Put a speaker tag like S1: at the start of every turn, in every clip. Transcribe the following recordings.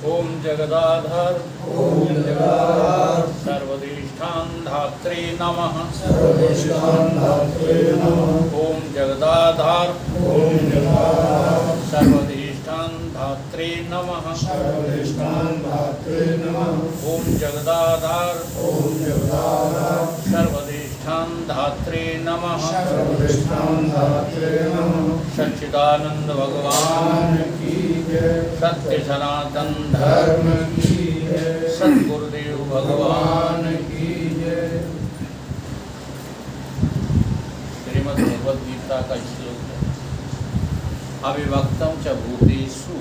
S1: ओम जगदाधार
S2: ओम जगदाधार
S1: सर्वधिष्ठान धात्रे नमः
S2: सर्वधिष्ठान धात्रे नमः
S1: ओम जगदाधार
S2: ओम जगदाधार
S1: सर्वधिष्ठान धात्रे नमः
S2: सर्वधिष्ठान धात्रे नमः
S1: ओम जगदाधार
S2: ओम जगदाधार
S1: सर्वधिष्ठान धात्रे नमः
S2: सर्वधिष्ठान धात्रे नमः
S1: सच्चिदानंद भगवान
S2: भगवान की जय
S1: सत्य सनातन
S2: धर्म की जय
S1: सद्गुरुदेव भगवान
S2: भगवान की जय।
S1: श्रीमद् भगवद गीता का श्लोक है। अविभक्तम च भूतेषु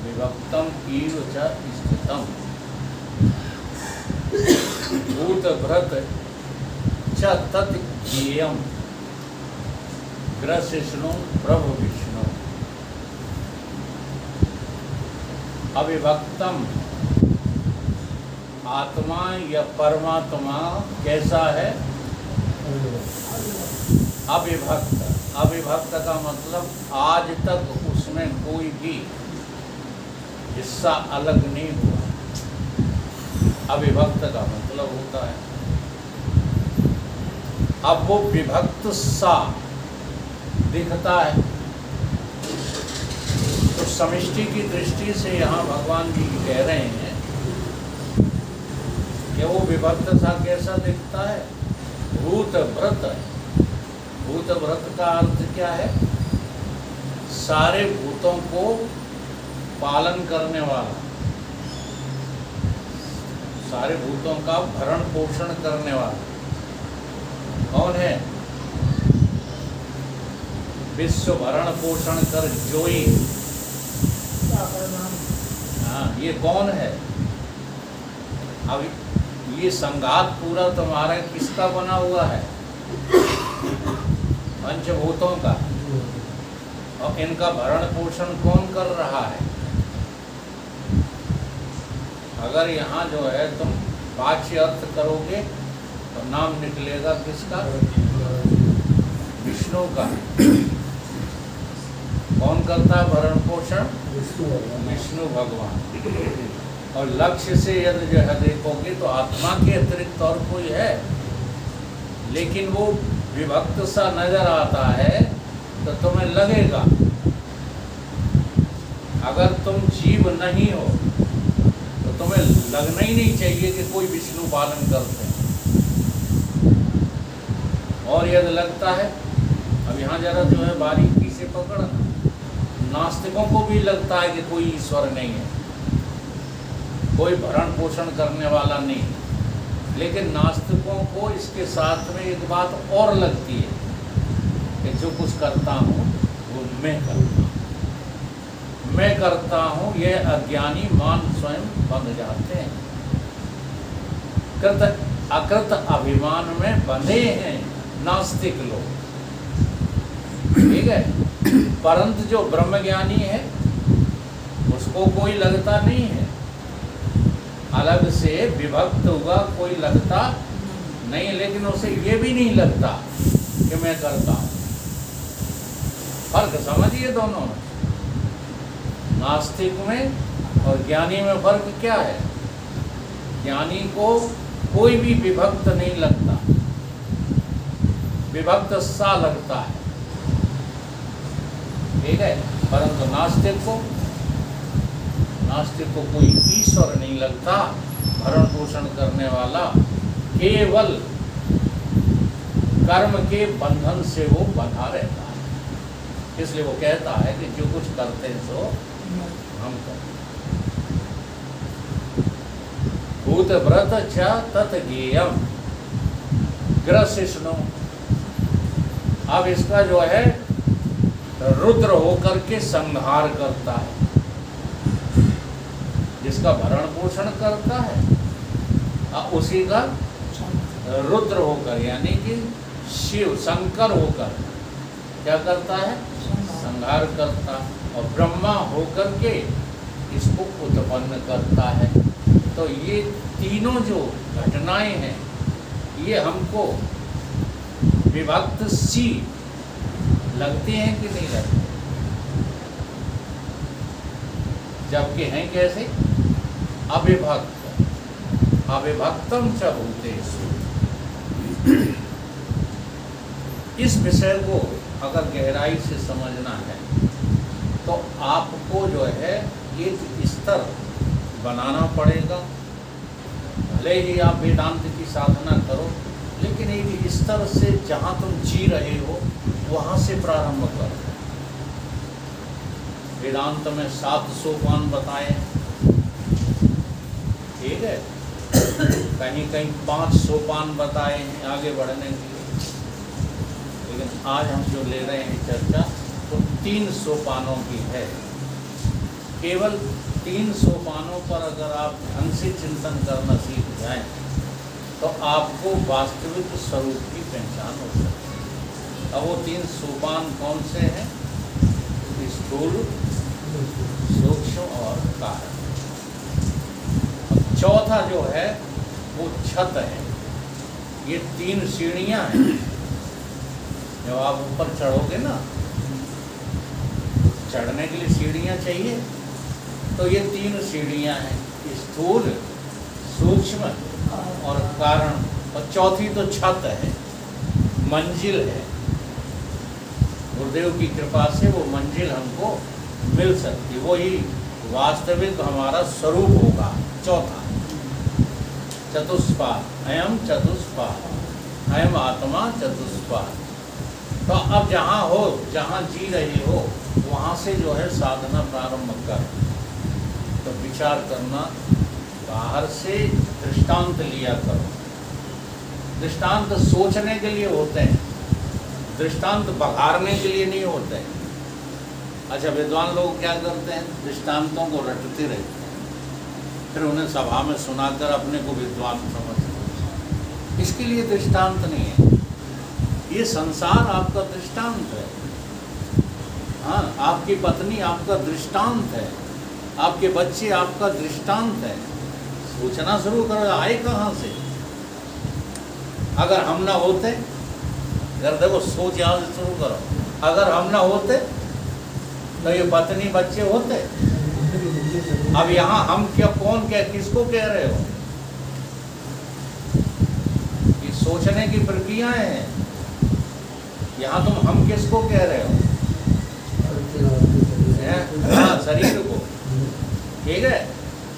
S1: विभक्तम इव च स्थितम भूतभृत च तत् ज्ञेयम् ग्रसिष्णु प्रभु विष्णु। अविभक्तम आत्मा या परमात्मा कैसा है? अविभक्त। अविभक्त का मतलब आज तक उसमें कोई भी हिस्सा अलग नहीं हुआ। अविभक्त का मतलब होता है अब वो विभक्त सा दिखता है। तो समष्टि की दृष्टि से यहाँ भगवान जी कह रहे हैं कि वो विभक्त सा कैसा दिखता है? भूत व्रत है। भूत व्रत का अर्थ क्या है? सारे भूतों को पालन करने वाला, सारे भूतों का भरण पोषण करने वाला कौन है? विश्व भरण पोषण कर जोई। हाँ, ये कौन है? अब ये संघात पूरा तुम्हारा किसका बना हुआ है? पंचभूतों का। और इनका भरण पोषण कौन कर रहा है? अगर यहाँ जो है तुम वाच्य अर्थ करोगे तो नाम निकलेगा किसका? विष्णु का। कौन करता है भरण पोषण? विष्णु भगवान। और लक्ष्य से यदि जो है देखोगे तो आत्मा के अतिरिक्त और कोई है, लेकिन वो विभक्त सा नजर आता है तो तुम्हें लगेगा, अगर तुम जीव नहीं हो तो तुम्हें लगना ही नहीं चाहिए कि कोई विष्णु पालन करते हैं। और यदि लगता है, अब यहाँ जरा जो है बारीकी से पकड़ना, नास्तिकों को भी लगता है कि कोई ईश्वर नहीं है, कोई भरण पोषण करने वाला नहीं है। लेकिन नास्तिकों को इसके साथ में एक बात और लगती है कि जो कुछ करता हूँ वो मैं करता हूँ, मैं करता हूँ। ये अज्ञानी मान स्वयं बंध जाते हैं, कृत अकृत अभिमान में बंधे हैं नास्तिक लोग। ठीक है, परंतु जो ब्रह्मज्ञानी है उसको कोई लगता नहीं है, अलग से विभक्त हुआ कोई लगता नहीं, लेकिन उसे ये भी नहीं लगता कि मैं करता हूँ। फर्क समझिए दोनों में, नास्तिक में और ज्ञानी में फर्क क्या है? ज्ञानी को कोई भी विभक्त नहीं लगता, विभक्त सा लगता है। ठीक है, परंतु नास्तिक को कोई ईश्वर नहीं लगता भरण पोषण करने वाला, केवल कर्म के बंधन से वो बंधा रहता है। इसलिए वो कहता है कि जो कुछ करते हैं सो हम करते। भूत व्रत च तत् ज्ञेयम् ग्रसिष्णु। अब इसका जो है रुद्र होकर के संहार करता है, जिसका भरण पोषण करता है उसी का रुद्र होकर, यानी कि शिव शंकर होकर क्या करता है? संहार करता। और ब्रह्मा होकर के इसको उत्पन्न करता है। तो ये तीनों जो घटनाएं हैं ये हमको विभक्त सी लगती हैं कि नहीं लगती? जबकि हैं कैसे? अविभक्त, अविभक्तम च भूतेषु। इस विषय को अगर गहराई से समझना है तो आपको जो है एक स्तर बनाना पड़ेगा। भले ही आप वेदांत की साधना करो, लेकिन एक स्तर से जहाँ तुम जी रहे हो वहाँ से प्रारंभ करो। वेदांत में 7 सोपान बताए, ठीक है, कहीं कहीं 5 सोपान बताए हैं आगे बढ़ने के लिए, लेकिन आज हम जो ले रहे हैं चर्चा तो 3 सोपानों की है। केवल 3 सोपानों पर अगर आप ढंग से चिंतन करना सीख जाएं तो आपको वास्तविक स्वरूप की पहचान हो सकती है। अब वो 3 सोपान कौन से हैं? स्थूल, सूक्ष्म और कारण। अब चौथा जो है वो छत है। ये 3 सीढ़ियां हैं। जब आप ऊपर चढ़ोगे ना, चढ़ने के लिए सीढ़ियां चाहिए, तो ये 3 सीढ़ियां हैं, स्थूल, सूक्ष्म और कारण। और चौथी तो छत है, मंजिल है। गुरुदेव की कृपा से वो मंजिल हमको मिल सकती, वही वास्तविक हमारा स्वरूप होगा। चौथा चतुष्पाद, अयम चतुष्पाद, अयम आत्मा चतुष्पाद। तो अब जहाँ हो, जहाँ जी रहे हो, वहाँ से जो है साधना प्रारंभ कर। तो विचार करना, बाहर से दृष्टांत लिया करो। दृष्टांत सोचने के लिए होते हैं, दृष्टांत बघारने के लिए नहीं होते हैं। अच्छा, विद्वान लोग क्या करते हैं? दृष्टांतों को रटते रहते हैं, फिर उन्हें सभा में सुनाकर अपने को विद्वान समझते हैं। इसके लिए दृष्टांत नहीं है। ये संसार आपका दृष्टांत है। हाँ, आपकी पत्नी आपका दृष्टांत है, आपके बच्चे आपका दृष्टांत है। सोचना शुरू करो, आए कहाँ से? अगर हम ना होते, अगर देखो सोच यहाँ से शुरू करो, अगर हम ना होते तो ये पत्नी बच्चे होते। अब यहाँ हम क्या, कौन क्या, किसको कह रहे हो? ये सोचने की प्रक्रियाएं हैं। यहाँ तुम हम किसको कह रहे हो? हाँ, शरीर को। ठीक है,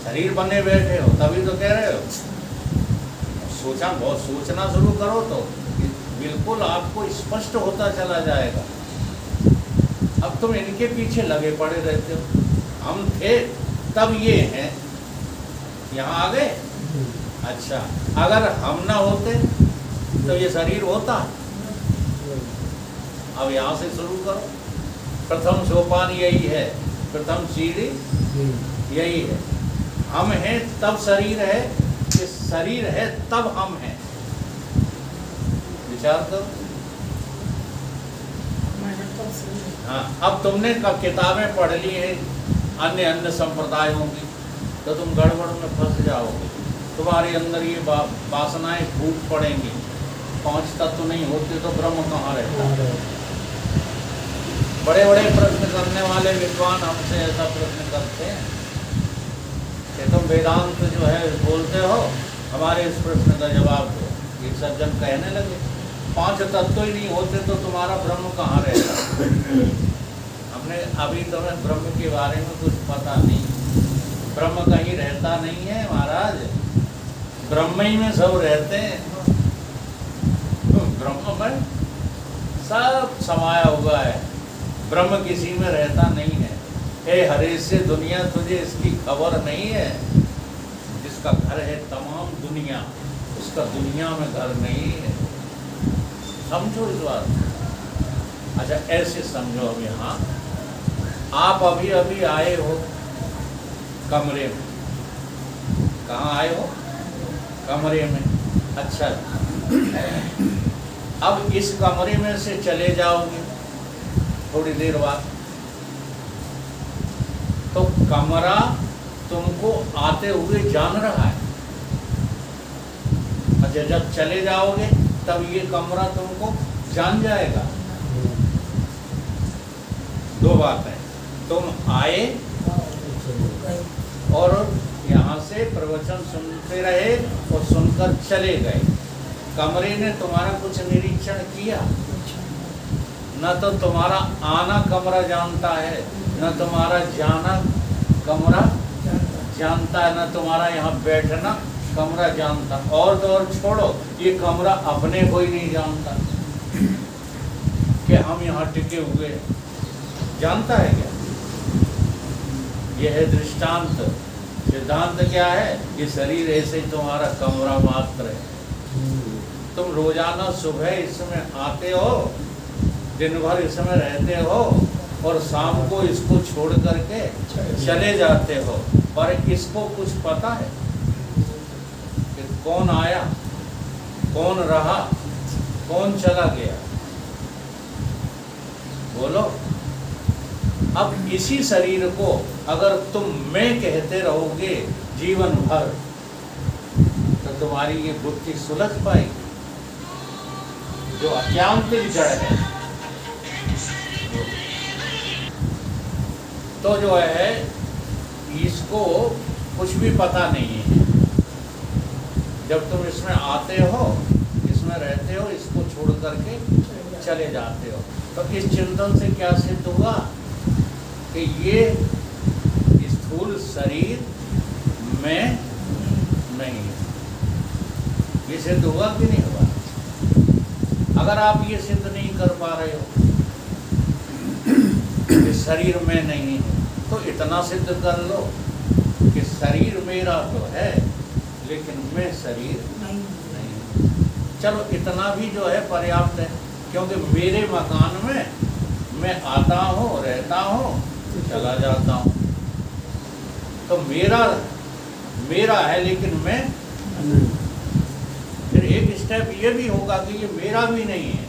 S1: शरीर बने बैठे हो तभी तो कह रहे हो। सोचा, बहुत सोचना शुरू करो तो बिल्कुल आपको स्पष्ट होता चला जाएगा। अब तुम इनके पीछे लगे पड़े रहते हो। हम थे तब ये हैं, यहाँ आ गए। अच्छा, अगर हम ना होते तो ये शरीर होता। अब यहाँ से शुरू करो। प्रथम सोपान यही है, प्रथम सीढ़ी यही है। हम हैं तब शरीर है, कि शरीर है तब हम हैं। विचार करो। हाँ, अब तुमने किताबें पढ़ ली है अन्य संप्रदायों की, तो तुम गड़बड़ में फंस जाओगे। तुम्हारे अंदर ये वासनाएं फूट पड़ेंगी। 5 तत्व नहीं होते तो ब्रह्म कहाँ रहता? बड़े बड़े प्रश्न करने वाले विद्वान हमसे ऐसा प्रश्न करते हैं कि तुम वेदांत जो है बोलते हो, हमारे इस प्रश्न का जवाब दो। एक सज्जन कहने लगे, 5 तत्व ही नहीं होते तो तुम्हारा ब्रह्म कहाँ रहता? हमने अभी तुम्हें ब्रह्म के बारे में कुछ पता नहीं। ब्रह्म कहीं रहता नहीं है महाराज, ब्रह्म ही में सब रहते हैं। ब्रह्म में सब समाया हुआ है, ब्रह्म किसी में रहता नहीं है। हे हरे से दुनिया, तुझे इसकी खबर नहीं है? जिसका घर है तमाम दुनिया, उसका दुनिया में घर नहीं है। समझो इस बात। अच्छा, ऐसे समझो। अब यहाँ आप अभी अभी आए हो कमरे में। कहाँ आए हो? कमरे में। अच्छा, अब इस कमरे में से चले जाओगे थोड़ी देर बाद, तो कमरा तुमको आते हुए जान रहा है। अच्छा, जब चले जाओगे तब ये कमरा तुमको जान जाएगा। 2 बातें, तुम आए वचन सुनते रहे और सुनकर चले गए। कमरे ने तुम्हारा कुछ निरीक्षण किया? न तो तुम्हारा आना कमरा जानता है, न तुम्हारा जाना कमरा जानता है, न तुम्हारा यहाँ बैठना कमरा जानता। और तो और छोड़ो, ये कमरा अपने को ही नहीं जानता कि हम यहाँ टिके हुए हैं। जानता है क्या? यह है दृष्टांत। सिद्धांत क्या है? ये शरीर ऐसे ही तुम्हारा कमरा मात्र है। तुम रोजाना सुबह इसमें आते हो, दिन भर इसमें रहते हो और शाम को इसको छोड़ करके चले जाते हो। पर इसको कुछ पता है कि कौन आया, कौन रहा, कौन चला गया? बोलो। अब इसी शरीर को अगर तुम मैं कहते रहोगे जीवन भर, तो तुम्हारी ये बुद्धि सुलझ पाएगी जो अत्यांतिक जड़ है। तो जो है इसको कुछ भी पता नहीं है। जब तुम इसमें आते हो, इसमें रहते हो, इसको छोड़ करके चले जाते हो। तो इस चिंतन से क्या सिद्ध हुआ कि ये स्थूल शरीर में नहीं है। ये सिद्ध हुआ कि नहीं हुआ? अगर आप ये सिद्ध नहीं कर पा रहे हो कि शरीर में नहीं है, तो इतना सिद्ध कर लो कि शरीर मेरा तो है लेकिन मैं शरीर नहीं। चलो इतना भी जो है पर्याप्त है, क्योंकि मेरे मकान में मैं आता हूँ, रहता हूँ, चला जाता हूँ। तो मेरा है लेकिन मैं। फिर एक स्टेप ये भी होगा कि ये मेरा भी नहीं है।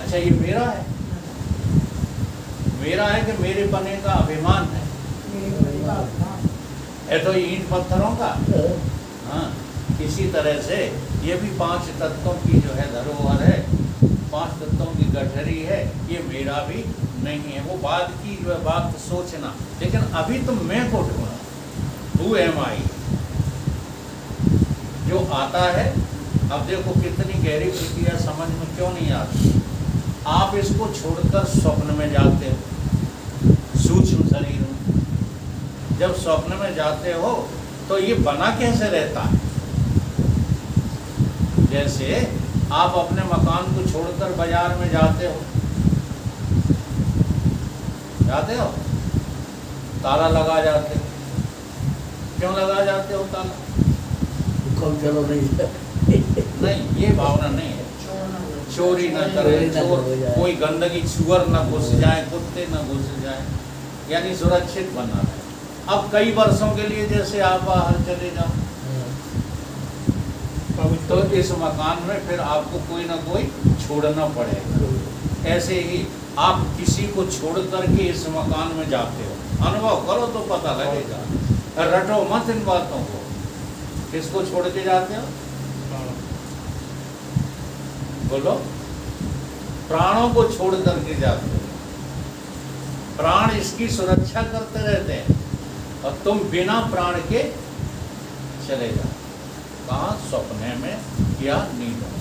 S1: अच्छा, ये मेरा है कि मेरे बने का अभिमान है तो ये ईंट पत्थरों का। हाँ, इसी तरह से ये भी 5 तत्वों की जो है धरोहर है, 5 तत्वों की गठरी है। ये मेरा भी नहीं है। वो बाद की जो है बात सोचना, लेकिन अभी तुम मैं को ढूंढो। हू एम आई जो आता है। अब देखो कितनी गहरी प्रक्रिया समझ में क्यों नहीं आती। आप इसको छोड़कर स्वप्न में जाते हो, सूक्ष्म शरीर में। जब स्वप्न में जाते हो तो ये बना कैसे रहता है? जैसे आप अपने मकान को छोड़कर बाजार में जाते हो, ताला लगा जाते हो। क्यों लगा जाते हो ताला?
S3: चलो
S1: नहीं, ये भावना नहीं है। चोरी न करे, कोई गंदगी सुअर न घुस जाए, कुत्ते न घुस जाए, यानी सुरक्षित बना है। अब कई वर्षों के लिए जैसे आप बाहर चले जाओ तो इस मकान में फिर आपको कोई ना कोई छोड़ना पड़ेगा। ऐसे ही आप किसी को छोड़ करके इस मकान में जाते हो। अनुभव करो तो पता लगेगा। रटो मत इन बातों को। किसको छोड़ के जाते हो? बोलो। प्राणों को छोड़ करके जाते हो। प्राण इसकी सुरक्षा करते रहते हैं और तुम बिना प्राण के चले जाओ। कहाँ? सपने में या नींद में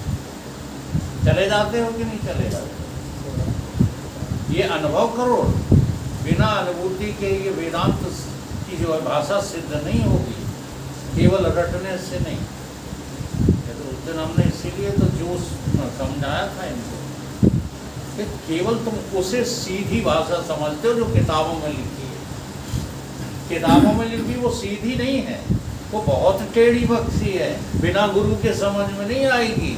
S1: चले जाते हो कि नहीं चले जाते? ये अनुभव करो। बिना अनुभूति के ये वेदांत की जो भाषा सिद्ध नहीं होगी, केवल रटने से नहीं। तो उस दिन हमने इसीलिए तो जो समझाया था इनको कि केवल तुम उसे सीधी भाषा समझते हो जो किताबों में लिखी है। किताबों में लिखी वो सीधी नहीं है, वो बहुत टेढ़ी बक्सी है, बिना गुरु के समझ में नहीं आएगी।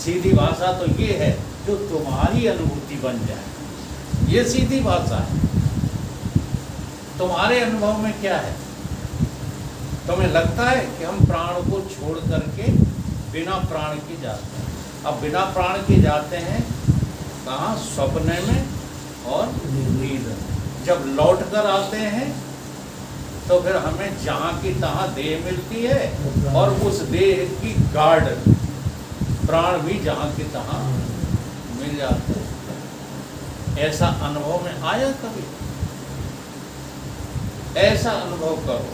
S1: सीधी भाषा तो ये है जो तुम्हारी अनुभूति बन जाए, ये सीधी भाषा है। तुम्हारे अनुभव में क्या है? तुम्हें लगता है कि हम प्राण को छोड़ करके बिना प्राण के जाते हैं। अब बिना प्राण के जाते हैं कहाँ? सपने में और नींद में। जब लौट कर आते हैं तो फिर हमें जहाँ की तहाँ देह मिलती है और उस देह की गार्ड प्राण भी जहाँ की तहाँ मिल जाते हैं। ऐसा अनुभव में आया कभी? ऐसा अनुभव करो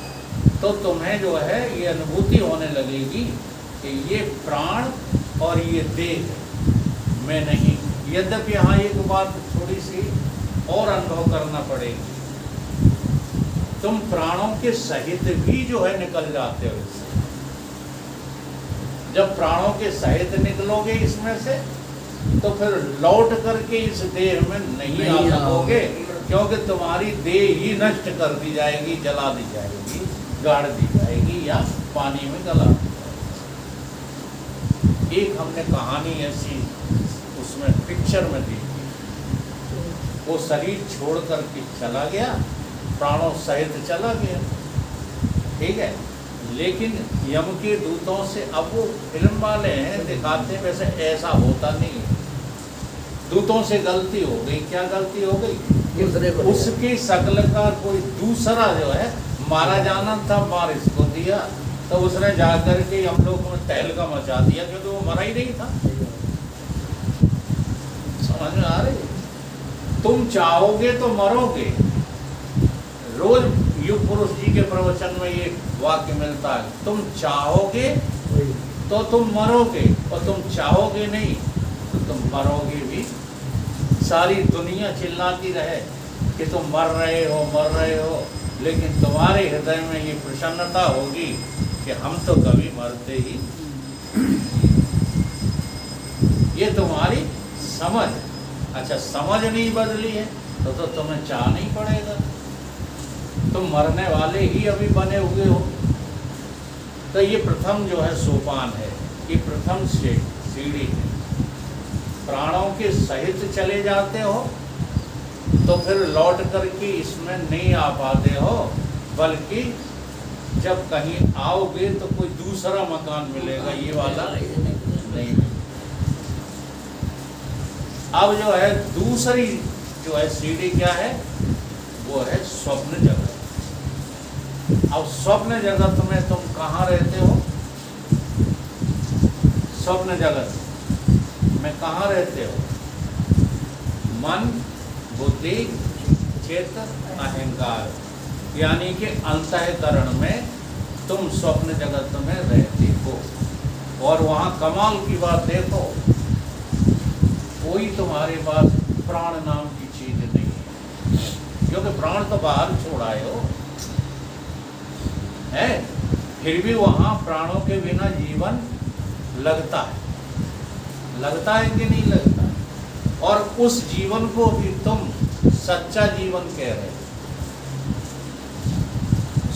S1: तो तुम्हें जो है ये अनुभूति होने लगेगी कि ये प्राण और ये देह मैं नहीं। यद्यपि यहाँ एक बात थोड़ी सी और अनुभव करना पड़ेगी, तुम प्राणों के सहित भी जो है निकल जाते हो इससे। जब प्राणों के सहित निकलोगे इसमें से तो फिर लौट करके इस देह में नहीं आ सकोगे, क्योंकि तुम्हारी देह ही नष्ट कर दी जाएगी, जला दी जाएगी, गाड़ दी जाएगी या पानी में गला दी जाएगी। एक हमने कहानी ऐसी उसमें पिक्चर में देखी, वो शरीर छोड़ करके चला गया, प्राणों सहित चला गया, ठीक है, लेकिन यम के दूतों से, अब वो फिल्म वाले हैं दिखाते हैं, वैसे ऐसा होता नहीं है। दूतों से गलती हो गई, क्या गलती हो गई, उसकी शक्ल का कोई दूसरा जो है मारा जाना था, मार इसको दिया, तो उसने जाकर के हम लोगों में तहलका मचा दिया, क्योंकि वो मरा ही नहीं था। समझ में आ रही? तुम चाहोगे तो मरोगे। रोज युग पुरुष जी के प्रवचन में ये वाक्य मिलता है, तुम चाहोगे तो तुम मरोगे, और तुम चाहोगे नहीं तो तुम मरोगे भी। सारी दुनिया चिल्लाती रहे कि तुम मर रहे हो, लेकिन तुम्हारे हृदय में ये प्रसन्नता होगी कि हम तो कभी मरते ही। ये तुम्हारी समझ, अच्छा समझ नहीं बदली है तो तुम्हें चाह नहीं पड़ेगा, तुम मरने वाले ही अभी बने हुए हो। तो ये प्रथम जो है सोपान है, ये प्रथम सीढ़ी है। प्राणों के सहित चले जाते हो तो फिर लौट करके इसमें नहीं आ पाते हो, बल्कि जब कहीं आओगे तो कोई दूसरा मकान मिलेगा, ये वाला नहीं। अब जो है दूसरी जो है सीढ़ी क्या है, वो है स्वप्न जगत। अब स्वप्न जगत में तुम कहाँ रहते हो? स्वप्न जगत में कहाँ रहते हो? मन, बुद्धि, चित्त, अहंकार, यानी कि अंतःकरण में तुम स्वप्न जगत में रहते हो। और वहाँ कमाल की बात देखो, कोई तुम्हारे पास प्राण नाम की चीज नहीं है, क्योंकि प्राण तो बाहर छोड़ाए हो है, फिर भी वहाँ प्राणों के बिना जीवन लगता है कि नहीं लगता? और उस जीवन को भी तुम सच्चा जीवन कह रहे हो।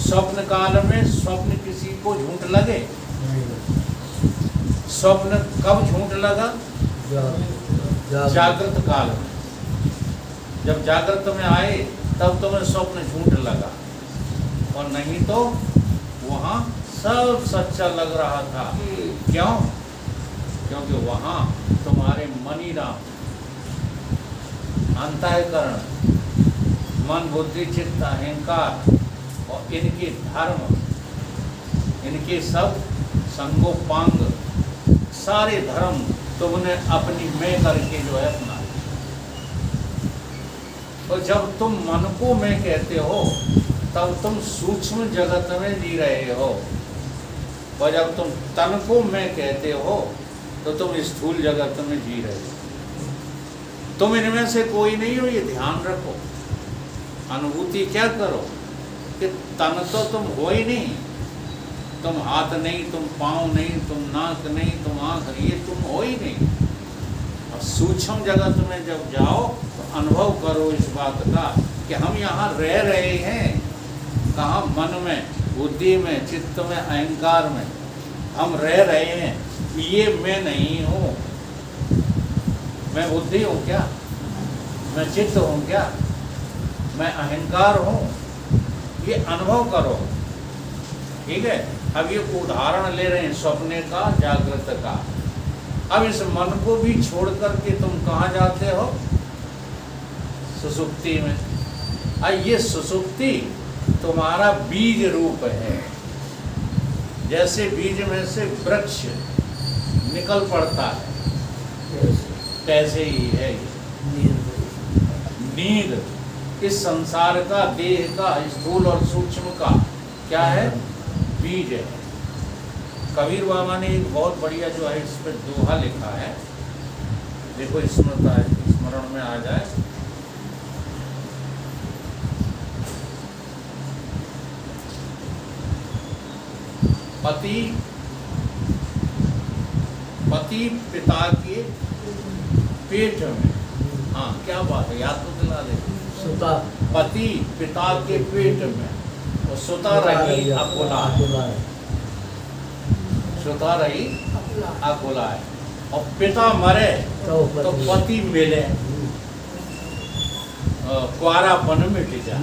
S1: स्वप्न काल में स्वप्न किसी को झूठ लगे? स्वप्न कब झूठ लगा? जागृत काल में। जब जागृत में आए तब तुम्हें स्वप्न झूठ लगा, और नहीं तो वहाँ सब सच्चा लग रहा था। क्यों? क्योंकि वहाँ तुम्हारे मनी राम अंतःकरण, मन, बुद्धि, चित्त, अहंकार और इनके धर्म, इनके सब संगोपांग सारे धर्म तुमने अपनी मैं करके जो है अपना। तो जब तुम मन को मैं कहते हो तब तुम सूक्ष्म जगत में जी रहे हो, और जब तुम तन को मैं कहते हो तो तुम स्थूल जगत में जी रहे हो। तुम इनमें से कोई नहीं हो, ये ध्यान रखो। अनुभूति क्या करो कि तन तो तुम हो ही नहीं, तुम हाथ नहीं, तुम पाँव नहीं, तुम नाक नहीं, तुम आँख नहीं, ये तुम हो ही नहीं। और सूक्ष्म जगत में जब जाओ तो अनुभव करो इस बात का कि हम यहाँ रह रहे हैं। कहाँ? मन में, बुद्धि में, चित्त में, अहंकार में हम रह रहे हैं। ये मैं नहीं हूँ। मैं बुद्धि हूँ क्या? मैं चित्त हूँ क्या? मैं अहंकार हूँ? ये अनुभव करो, ठीक है। अब ये उदाहरण ले रहे हैं स्वप्ने का, जागृत का। अब इस मन को भी छोड़ करके तुम कहाँ जाते हो? सुसुप्ति में। ये सुसुप्ति तुम्हारा बीज रूप है। जैसे बीज में से वृक्ष निकल पड़ता है, कैसे ही है ये नींद। इस संसार का, देह का, स्थूल और सूक्ष्म का क्या है? बीज है। कबीर बाबा ने एक बहुत बढ़िया जो है इस पर दोहा लिखा है, देखो स्मरण में आ जाए। पति पिता के पेट में, हाँ क्या बात है, याद तो दिला दे।
S3: सुता
S1: पति पिता के पेट में और सुता रही अकुला है, सुता रही अकुला है। और पिता मरे तो पति मिले, कुआरापन मिट जाए।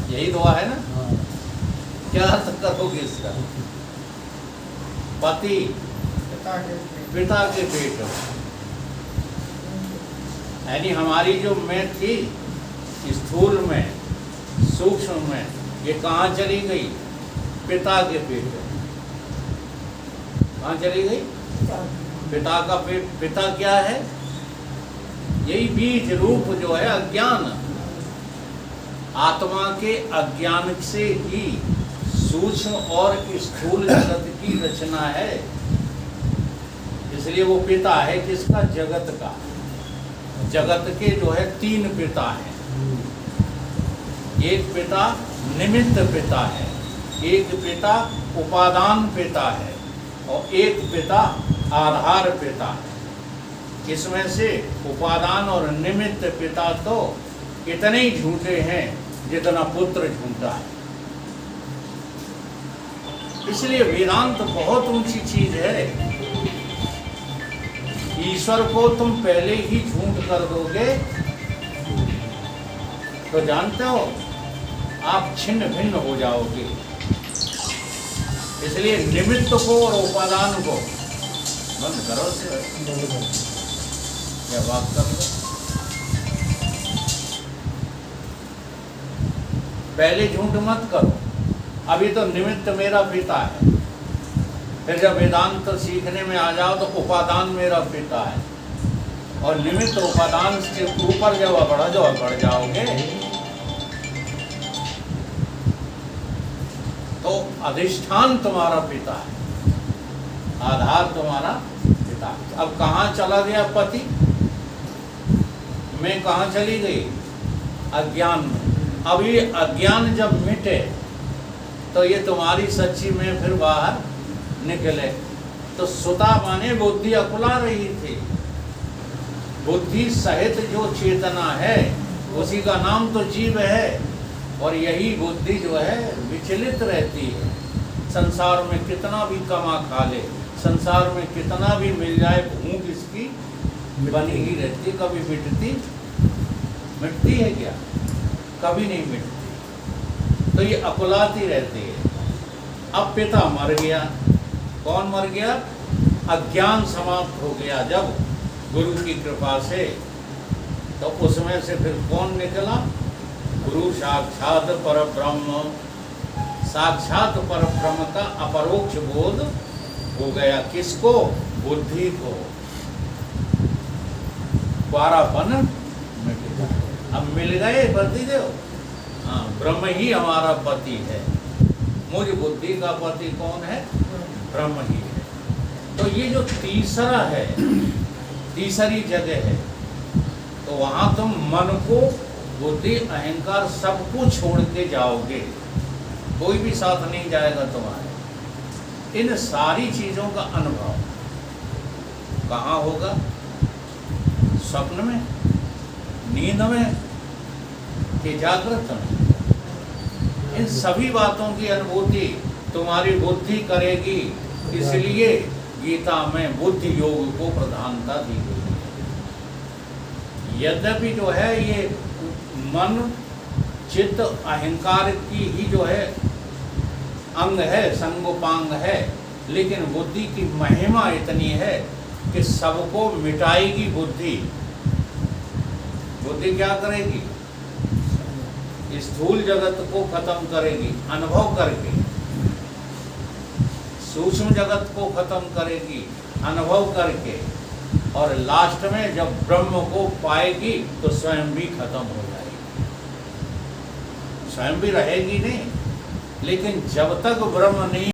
S1: यही दुआ है ना?
S3: हाँ।
S1: क्या अर्थ करोगे इसका? पति पिता के पेट में, यानी हमारी जो मैं थी स्थूल में, सूक्ष्म में, ये कहाँ चली गई? पिता के पेट में। कहाँ चली गई? पिता का पेट। पिता क्या है? यही बीज रूप जो है अज्ञान। आत्मा के अज्ञान से ही सूक्ष्म और स्थूल जगत की रचना है। इसलिए वो पिता है किसका? जगत का। जगत के जो है 3 पिता हैं। एक पिता निमित्त पिता है, एक पिता उपादान पिता है और एक पिता आधार पिता है। इसमें से उपादान और निमित्त पिता तो इतने ही झूठे हैं जितना पुत्र झूठा है। इसलिए वेदांत बहुत ऊंची चीज है। ईश्वर को तुम पहले ही झूठ कर दोगे तो जानते हो आप छिन्न भिन्न हो जाओगे। इसलिए निमित्त को और उपादान को बंद करो से क्या बात कर लो। पहले झूठ मत करो। अभी तो निमित्त मेरा पिता है, फिर जब वेदांत सीखने में आ जाओ तो उपादान मेरा पिता है, और निमित्त उपादान से ऊपर जब बढ़ जाओगे तो अधिष्ठान तुम्हारा पिता है, आधार तुम्हारा पिता है। अब कहाँ चला गया पति? मैं कहाँ चली गई? अज्ञान में। अब ये अज्ञान जब मिटे तो ये तुम्हारी सच्ची में फिर बाहर निकले। तो सुता माने बुद्धि अकुला रही थी। बुद्धि सहित जो चेतना है उसी का नाम तो जीव है, और यही बुद्धि जो है विचलित रहती है। संसार में कितना भी कमा खा ले, संसार में कितना भी मिल जाए, भूख इसकी बनी ही रहती। कभी मिटती है क्या? कभी नहीं मिटती। तो ये अकुलाती रहती है। अब पिता मर गया। कौन मर गया? अज्ञान समाप्त हो गया जब गुरु की कृपा से। तो उसमें से फिर कौन निकला? गुरु साक्षात परब्रह्म। साक्षात परब्रह्म का अपरोक्ष बोध हो गया। किसको? बुद्धि को। कुआरापन मिट गया। अब मिल गए पति देव। हाँ, ब्रह्म ही हमारा पति है। मुझ बुद्धि का पति कौन है? ब्रह्म ही है। तो ये जो तीसरा है, तीसरी जगह है, तो वहां तुम मन को, बुद्धि, अहंकार सबको छोड़ के जाओगे। कोई भी साथ नहीं जाएगा तुम्हारे। इन सारी चीजों का अनुभव कहाँ होगा? स्वप्न में, नींद में कि जागृत में? इन सभी बातों की अनुभूति तुम्हारी बुद्धि करेगी। इसलिए गीता में बुद्धि योग को प्रधानता दी गई है। यद्यपि जो है ये मन, चित्त, अहंकार की ही जो है अंग है, संगोपांग है, लेकिन बुद्धि की महिमा इतनी है कि सबको मिटाएगी बुद्धि। बुद्धि क्या करेगी? स्थूल जगत को खत्म करेगी अनुभव करके, सूक्ष्म जगत को खत्म करेगी अनुभव करके, और लास्ट में जब ब्रह्म को पाएगी तो स्वयं भी खत्म हो जाएगी। स्वयं भी रहेगी नहीं, लेकिन जब तक ब्रह्म नहीं